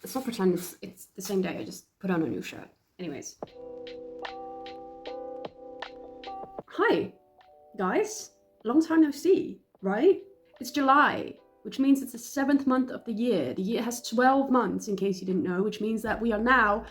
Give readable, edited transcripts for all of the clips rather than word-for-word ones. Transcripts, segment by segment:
It's not pretend, it's the same day. I just put on a new shirt. Anyways. Hi, guys. Long time no see, right? It's July, which means it's the 7th month of the year. The year has 12 months, in case you didn't know, which means that we are now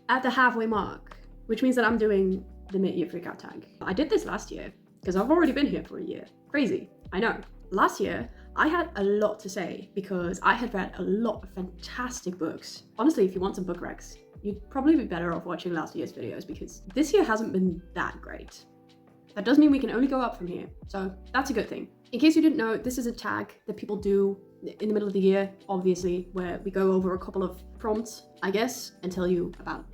at the halfway mark, which means that I'm doing the mid-year freakout tag. I did this last year, because I've already been here for a year. Crazy, I know. Last year, I had a lot to say because I had read a lot of fantastic books. Honestly, if you want some book recs, you'd probably be better off watching last year's videos because this year hasn't been that great. That does mean we can only go up from here, so that's a good thing. In case you didn't know, this is a tag that people do in the middle of the year, obviously, where we go over a couple of prompts, I guess, and tell you about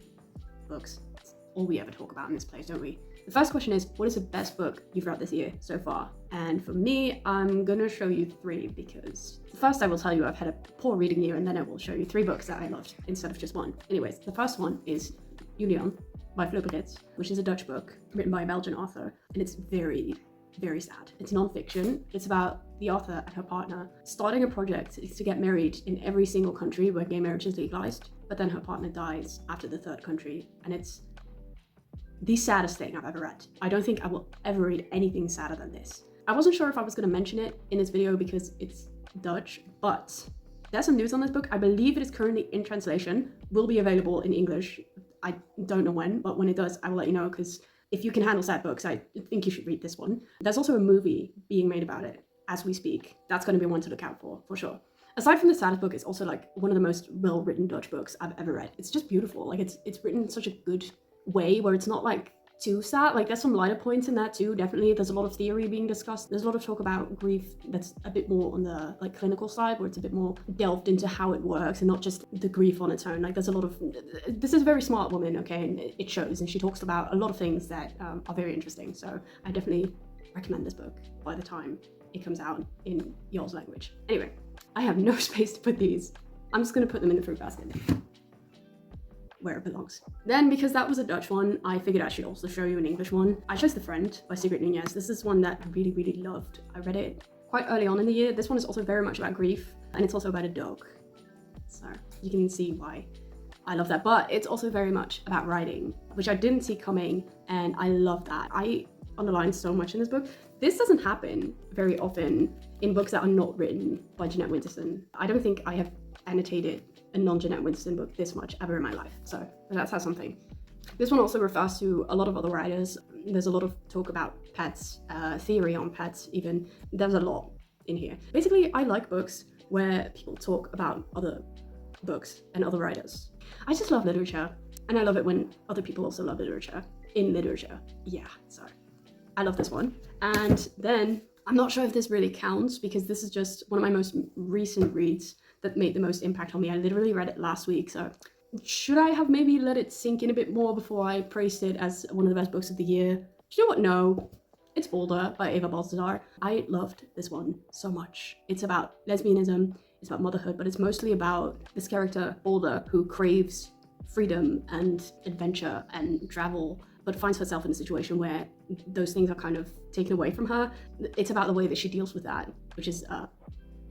books. That's all we ever talk about in this place, don't we? The first question is, what is the best book you've read this year so far? And for me, I'm gonna show you 3 because first I will tell you I've had a poor reading year and then I will show you 3 books that I loved instead of just one. Anyways, the first one is Julian by Flubberits, which is a Dutch book written by a Belgian author, and it's very, very sad. It's non-fiction. It's about the author and her partner starting a project to get married in every single country where gay marriage is legalized, but then her partner dies after the 3rd country, and it's the saddest thing I've ever read. I don't think I will ever read anything sadder than this. I wasn't sure if I was going to mention it in this video because it's Dutch, but there's some news on this book. I believe it is currently in translation, will be available in English. I don't know when, but when it does, I will let you know, because if you can handle sad books, I think you should read this one. There's also a movie being made about it as we speak. That's going to be one to look out for sure. Aside from the saddest book, it's also like one of the most well-written Dutch books I've ever read. It's just beautiful. Like it's written in such a good way where it's not like too sad. Like there's some lighter points in that too, definitely. There's a lot of theory being discussed. There's a lot of talk about grief that's a bit more on the like clinical side, where it's a bit more delved into how it works and not just the grief on its own. Like there's a lot of, this is a very smart woman, okay, and it shows, and she talks about a lot of things that are very interesting. So I definitely recommend this book by the time it comes out in y'all's language. Anyway, I have no space to put these. I'm just gonna put them in the fruit basket where it belongs. Then, because that was a Dutch one, I figured I should also show you an English one. I chose The Friend by Sigrid Nunez. This is one that I really, really loved. I read it quite early on in the year. This one is also very much about grief, and it's also about a dog. So you can see why I love that. But it's also very much about writing, which I didn't see coming, and I love that. I underlined so much in this book. This doesn't happen very often in books that are not written by Jeanette Winterson. I don't think I have annotated a non-Jeanette Winterson book this much ever in my life, so that's how something. This one also refers to a lot of other writers. There's a lot of talk about pets, theory on pets even. There's a lot in here. Basically, I like books where people talk about other books and other writers. I just love literature, and I love it when other people also love literature. In literature, yeah, so I love this one. And then, I'm not sure if this really counts because this is just one of my most recent reads that made the most impact on me. I literally read it last week, so should I have maybe let it sink in a bit more before I praised it as one of the best books of the year? Do you know what? No. It's Older by Eva Balthazar. I loved this one so much. It's about lesbianism, it's about motherhood, but it's mostly about this character, Older, who craves freedom and adventure and travel, but finds herself in a situation where those things are kind of taken away from her. It's about the way that she deals with that, which is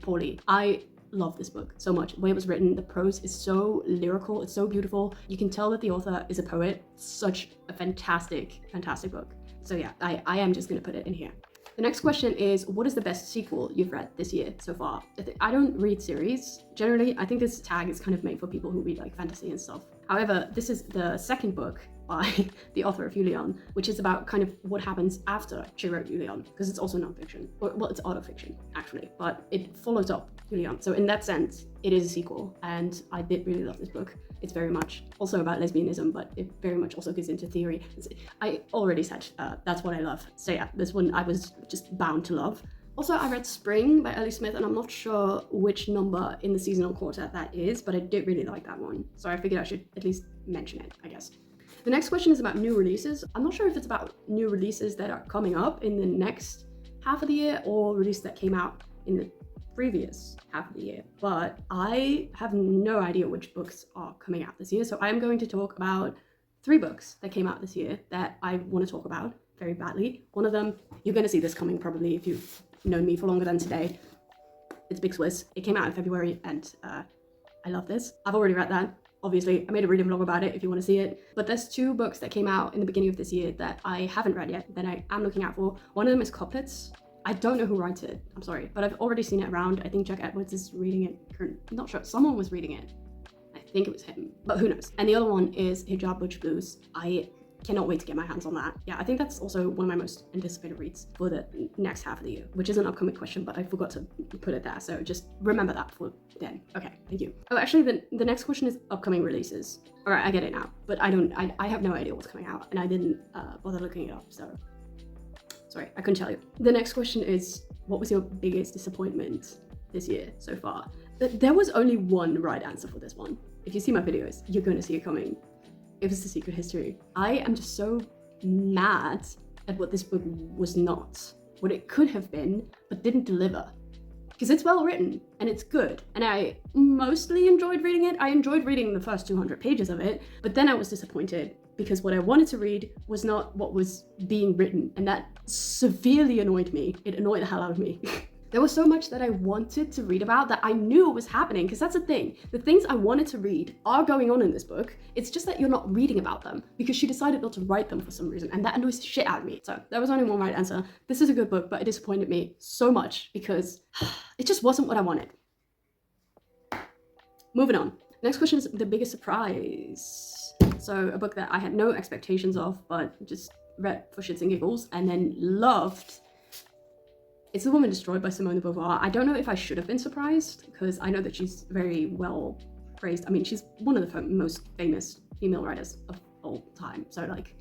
poorly. I love this book so much. The way it was written, the prose is so lyrical, it's so beautiful. You can tell that the author is a poet. Such a fantastic, fantastic book. So yeah, I am just gonna put it in here. The next question is, what is the best sequel you've read this year so far? I don't read series. Generally, I think this tag is kind of made for people who read like fantasy and stuff. However, this is the second book by the author of Julian, which is about kind of what happens after she wrote Julian, because it's also non-fiction. Well, it's autofiction, actually, but it follows up Julian. So in that sense, it is a sequel, and I did really love this book. It's very much also about lesbianism, but it very much also goes into theory. I already said that's what I love. So yeah, this one I was just bound to love. Also, I read Spring by Ellie Smith, and I'm not sure which number in the seasonal quartet that is, but I did really like that one. So I figured I should at least mention it, I guess. The next question is about new releases. I'm not sure if it's about new releases that are coming up in the next half of the year or releases that came out in the previous half of the year, but I have no idea which books are coming out this year. So I'm going to talk about 3 books that came out this year that I want to talk about very badly. One of them, you're going to see this coming probably if you've known me for longer than today. It's Big Swiss. It came out in February, and I love this. I've already read that. Obviously, I made a reading vlog about it if you want to see it. But there's 2 books that came out in the beginning of this year that I haven't read yet, that I am looking out for. One of them is Couplets. I don't know who writes it, I'm sorry, but I've already seen it around. I think Jack Edwards is reading it. I'm not sure, someone was reading it. I think it was him, but who knows. And the other one is Hijab Butch Blues. I cannot wait to get my hands on that. Yeah, I think that's also one of my most anticipated reads for the next half of the year, which is an upcoming question, but I forgot to put it there. So just remember that for then. Okay, thank you. Oh, actually, the next question is upcoming releases. All right, I get it now, but I have no idea what's coming out, and I didn't bother looking it up, so sorry, I couldn't tell you. The next question is, what was your biggest disappointment this year so far? There was only one right answer for this one. If you see my videos, you're going to see it coming. It was The Secret History. I am just so mad at what this book was not, what it could have been, but didn't deliver. Because it's well written, and it's good, and I mostly enjoyed reading it. I enjoyed reading the first 200 pages of it, but then I was disappointed because what I wanted to read was not what was being written, and that severely annoyed me. It annoyed the hell out of me. There was so much that I wanted to read about that I knew was happening, because that's the thing. The things I wanted to read are going on in this book. It's just that you're not reading about them because she decided not to write them for some reason, and that annoys the shit out of me. So there was only one right answer. This is a good book, but it disappointed me so much because it just wasn't what I wanted. Moving on. Next question is the biggest surprise. So a book that I had no expectations of, but just read for shits and giggles and then loved. It's The Woman Destroyed by Simone de Beauvoir. I don't know if I should have been surprised because I know that she's very well praised. I mean, she's one of the most famous female writers of all time. So like,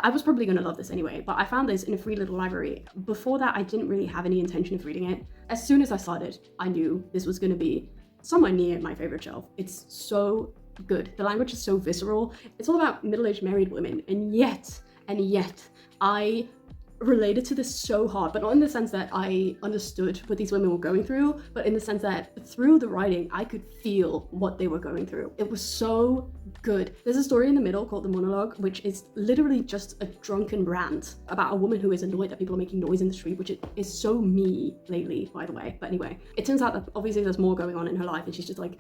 I was probably going to love this anyway, but I found this in a free little library. Before that, I didn't really have any intention of reading it. As soon as I started, I knew this was going to be somewhere near my favorite shelf. It's so good. The language is so visceral. It's all about middle-aged married women, and yet, I related to this so hard, but not in the sense that I understood what these women were going through, but in the sense that through the writing, I could feel what they were going through. It was so good. There's a story in the middle called The Monologue, which is literally just a drunken rant about a woman who is annoyed that people are making noise in the street, which is so me lately, by the way. But anyway, it turns out that obviously there's more going on in her life, and she's just like,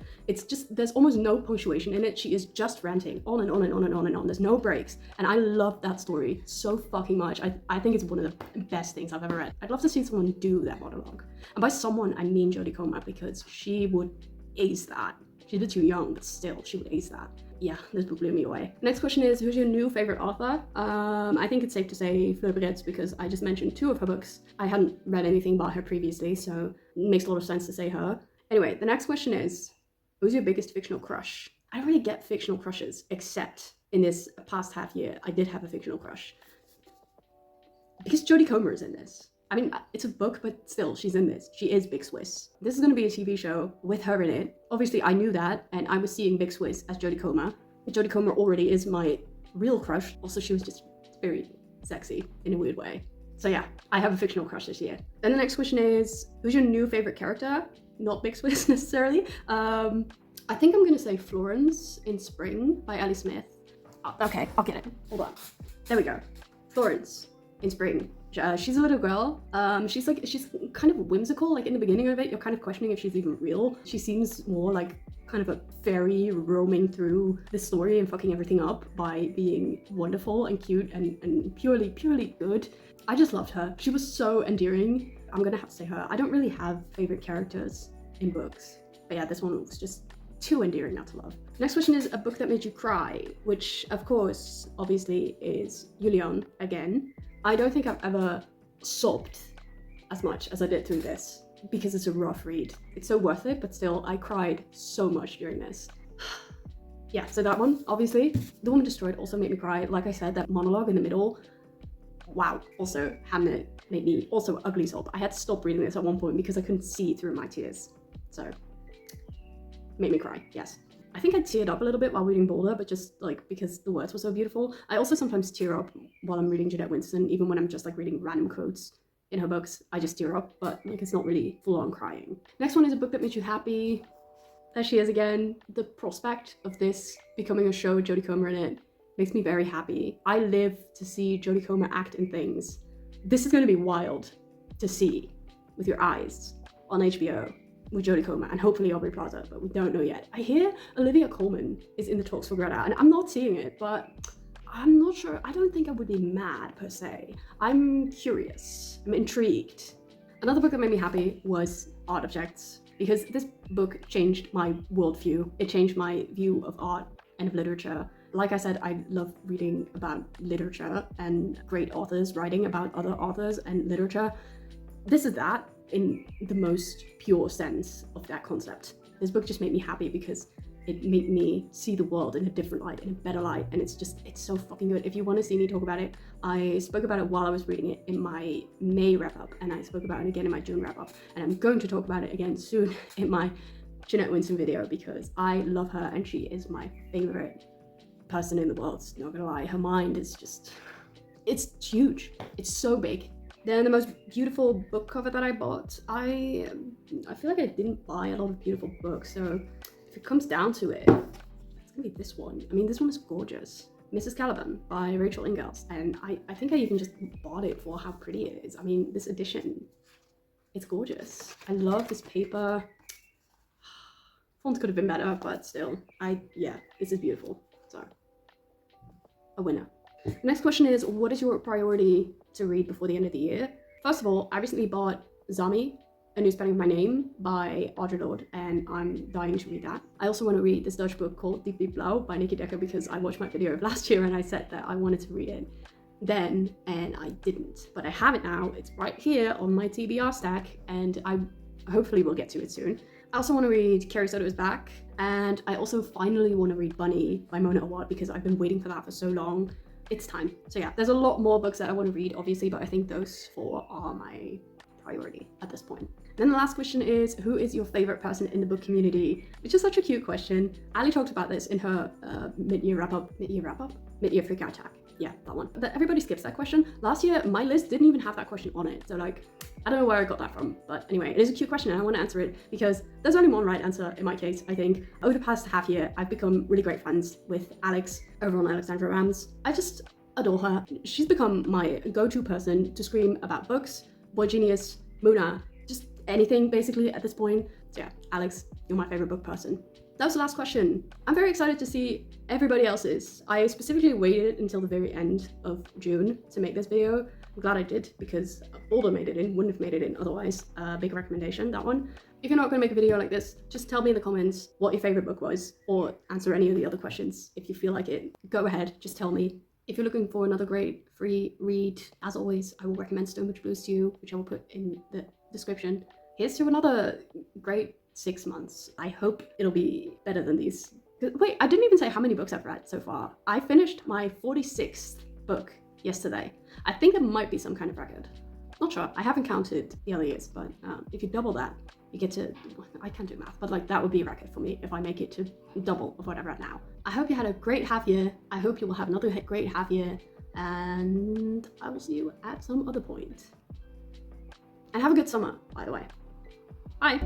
there's almost no punctuation in it. She is just ranting on and on and on and on and on. There's no breaks. And I love that story so fucking much. I think it's one of the best things I've ever read. I'd love to see someone do that monologue. And by someone, I mean Jodie Comer, because she would ace that. She's a bit too young, but still, she would ace that. Yeah, this book blew me away. Next question is, who's your new favorite author? I think it's safe to say Fleur Bretz, because I just mentioned 2 of her books. I hadn't read anything about her previously, so it makes a lot of sense to say her. Anyway, the next question is, who's your biggest fictional crush? I don't really get fictional crushes, except in this past half year, I did have a fictional crush. Because Jodie Comer is in this. I mean, it's a book, but still, she's in this. She is Big Swiss. This is going to be a TV show with her in it. Obviously, I knew that, and I was seeing Big Swiss as Jodie Comer. Jodie Comer already is my real crush. Also, she was just very sexy in a weird way. So yeah, I have a fictional crush this year. Then the next question is, who's your new favorite character? Not Big Swiss necessarily. I think I'm going to say Florence in Spring by Ellie Smith. Okay, I'll get it. Hold on. There we go. Florence in Spring. She's a little girl. She's kind of whimsical. Like in the beginning of it, you're kind of questioning if she's even real. She seems more like kind of a fairy roaming through the story and fucking everything up by being wonderful and cute and purely good. I just loved her. She was so endearing. I'm gonna have to say her. I don't really have favorite characters in books, but yeah, this one was just too endearing not to love. Next question is a book that made you cry, which of course, obviously, is Julian again. I don't think I've ever sobbed as much as I did through this because it's a rough read. It's so worth it, but still, I cried so much during this. Yeah, so that one, obviously. The Woman Destroyed also made me cry. Like I said, that monologue in the middle, wow. Also, Hamlet made me also ugly sob. I had to stop reading this at one point because I couldn't see through my tears. So, made me cry, yes. I think I teared up a little bit while reading Boulder, but just like because the words were so beautiful. I also sometimes tear up while I'm reading Jeanette Winston, even when I'm just like reading random quotes in her books. I just tear up, but like it's not really full on crying. Next one is a book that made you happy. There she is again. The prospect of this becoming a show with Jodie Comer in it makes me very happy. I live to see Jodie Comer act in things. This is going to be wild to see with your eyes on HBO. with Jodie Comer and hopefully Aubrey Plaza, but we don't know yet. I hear Olivia Colman is in the talks for Greta, and I'm not seeing it, but I'm not sure. I don't think I would be mad per se. I'm curious. I'm intrigued. Another book that made me happy was Art Objects, because this book changed my worldview. It changed my view of art and of literature. Like I said, I love reading about literature and great authors writing about other authors and literature. This is that in the most pure sense of that concept. This book just made me happy because it made me see the world in a different light, in a better light, and it's so fucking good. If you want to see me talk about it, I spoke about it while I was reading it in my May wrap-up, and I spoke about it again in my June wrap-up, and I'm going to talk about it again soon in my Jeanette Winston video because I love her and she is my favorite person in the world, not gonna lie. Her mind is just, it's huge. It's so big. Then the most beautiful book cover that I bought, I feel like I didn't buy a lot of beautiful books, so if it comes down to it, it's gonna be this one. I mean, this one is gorgeous. Mrs. Caliban by Rachel Ingalls, and I think I even just bought it for how pretty it is. I mean, this edition, it's gorgeous. I love this paper. Font could have been better, but still, yeah, this is beautiful. So, a winner. The next question is, what is your priority to read before the end of the year? First of all, I recently bought Zami, A New Spelling of My Name by Audre Lorde, and I'm dying to read that. I also want to read this Dutch book called Diep Diep Blauw by Nikki Decker because I watched my video of last year and I said that I wanted to read it then and I didn't. But I have it now. It's right here on my TBR stack and I hopefully will get to it soon. I also want to read Carrie Soto Is Back, and I also finally want to read Bunny by Mona Awad because I've been waiting for that for so long. It's time. So yeah, there's a lot more books that I want to read, obviously, but I think those 4 are my priority at this point. Then the last question is, who is your favorite person in the book community? Which is such a cute question. Ali talked about this in her mid-year freakout tag. Yeah, that one. But everybody skips that question. Last year, my list didn't even have that question on it. So like, I don't know where I got that from. But anyway, it is a cute question and I want to answer it because there's only one right answer in my case, I think. Over the past half year, I've become really great friends with Alex over on Alexandra Rams. I just adore her. She's become my go-to person to scream about books, Boy Genius, Muna, just anything basically at this point. So yeah, Alex, you're my favorite book person. That was the last question. I'm very excited to see everybody else's. I specifically waited until the very end of June to make this video. I'm glad I did because Aldo made it in, wouldn't have made it in otherwise. Big recommendation, that one. If you're not gonna make a video like this, just tell me in the comments what your favorite book was or answer any of the other questions if you feel like it. Go ahead, just tell me. If you're looking for another great free read, as always, I will recommend Stonebridge Blues to you, which I will put in the description. Here's to another great 6 months. I hope it'll be better than these. Wait, I didn't even say how many books I've read so far. I finished my 46th book yesterday. I think there might be some kind of record. Not sure, I haven't counted the other years, but if you double that, you get to, I can't do math, but like that would be a record for me if I make it to double of what I've read now. I hope you had a great half year. I hope you will have another great half year, and I will see you at some other point. And have a good summer, by the way. Bye.